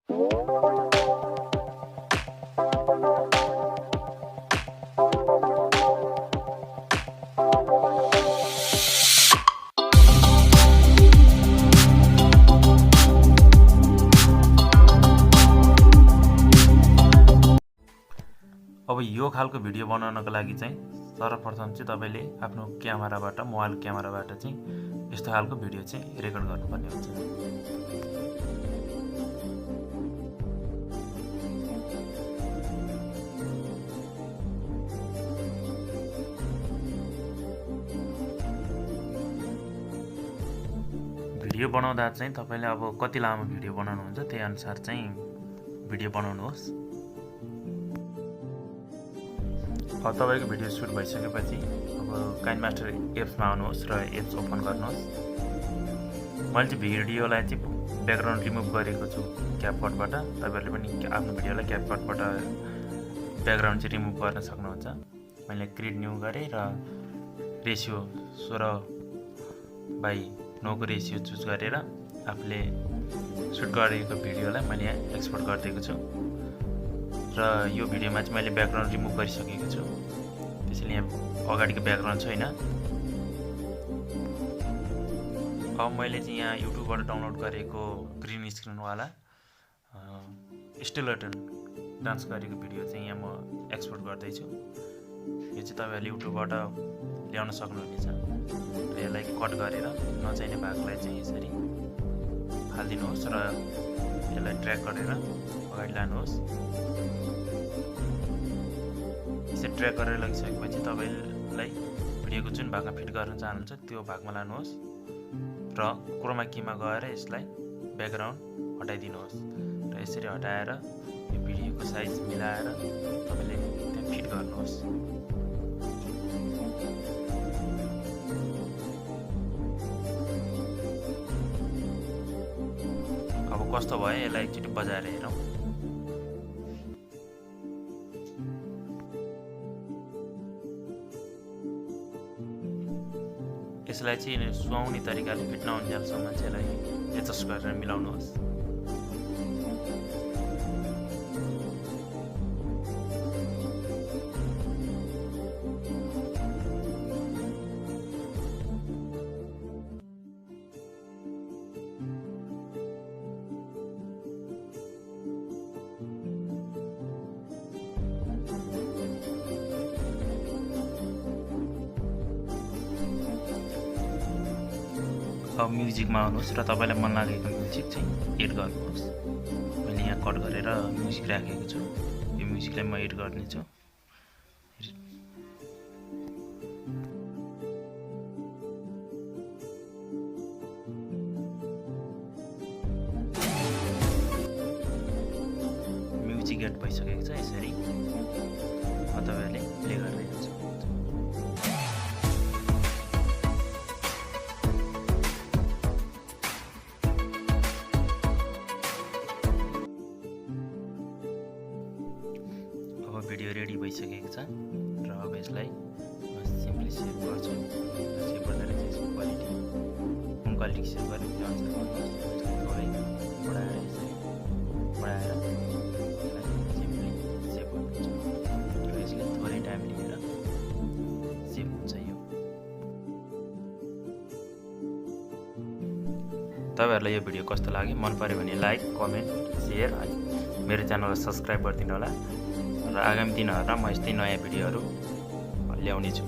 अब यो खालको भिडियो बनाउनको लागि चाहिँ सर्वप्रथम चाहिँ तपाईले आफ्नो क्यामेराबाट मोबाइल क्यामेराबाट चाहिँ यस्तो खालको भिडियो चाहिँ रेकर्ड गर्नुपर्ने हुन्छ। भिडियो बनाउँदा चाहिँ तपाईले अब कति लामो भिडियो बनाउनुहुन्छ त्यही अनुसार चाहिँ भिडियो बनाउनुहोस्। अब तपाईको भिडियो सुट भइसकेपछि अब काइनमास्टर एप्समा आउनुहोस् र एप्स ओपन गर्नुहोस्। मैले चाहिँ भिडियोलाई चाहिँ ब्याकग्राउन्ड रिमुभ गरेको छु क्यापकटबाट। तपाईहरुले पनि आफ्नो भिडियोलाई क्यापकटबाट ब्याकग्राउन्ड चाहिँ रिमुभ गर्न सक्नुहुन्छ। मैले क्रिएट न्यू गरे र रेशियो 16:9 को रेशियो चुज गरेर आफूले सुट गरेको भिडियोलाई मैले एक्सपोर्ट गरिदिएको छु र यो भिडियोमा चाहिँ मैले ब्याकग्राउन्ड रिमुभ गरिसकेको छु। त्यसैले यहाँ अगाडिको ब्याकग्राउन्ड छैन। अब मैले चाहिँ यहाँ युट्युबबाट डाउनलोड गरेको ग्रीन स्क्रिन वाला स्टिलेटन डान्स गरेको भिडियो चाहिँ यहाँ म एक्सपोर्ट गर्दै छु। यो चाहिँ तपाईहरुले युट्युबबाट ल्याउन सक्नुहुनेछ र यसलाई कट गरेर नचाहिने भागलाई चाहिँ यसरी हाल्दिनुहोस् र यसलाई ड्र्याग गरेर अगाडि लानुहोस्। यसरी ड्र्याग गरेर लगिसकेपछि तपाईलाई भिडियोको जुन भागमा फिट गर्न चाहनुहुन्छ त्यो भागमा लानुहोस् र क्रोमा कीमा गएर यसलाई ब्याकग्राउन्ड हटाइदिनुहोस् र यसरी हटाएर यो भिडियोको साइज मिलाएर तपाईले त्यहाँ फिट गर्नुहोस्। अब कस्तो भयो यसलाई एकचोटि बजाएर हेरौँ। यसलाई चाहिँ सुहाउने तरिकाले फिट नहुन्जेलसम्म चाहिँ यसलाई एडजस्ट गरेर मिलाउनुहोस्। अब म्युजिकमा आउनुहोस् र तपाईलाई मन लागेको म्युजिक चाहिँ एड गर्नुहोस्। मैले यहाँ कट गरेर म्युजिक राखेको छु। यो म्युजिकलाई म एड गर्नेछु। म्युजिक एड भइसकेको छ। यसरी तपाईहरुले प्ले गर्दै जानुहोस्। भिडियो रेडी भइसकेको छ र अब यसलाई सिम्पली सेभ गर्छु। सेभ गर्दा चाहिँ यसको क्वालिटी सेभ गर्ने अनुसार गर्नुहोस्। थोरै बढाएर यसरी बढाएर सिम्पली सेभ गर्नुहुन्छ र यसले थोरै टाइम लिएर सेभ हुन्छ। यो तपाईहरुलाई यो भिडियो कस्तो लाग्यो मन पर्यो भने लाइक कमेन्ट शेयर मेरो च्यानललाई सब्स्क्राइब गरिदिनु होला र आगामी दिनहरुमा म यस्तै नयाँ भिडियोहरु ल्याउने छु।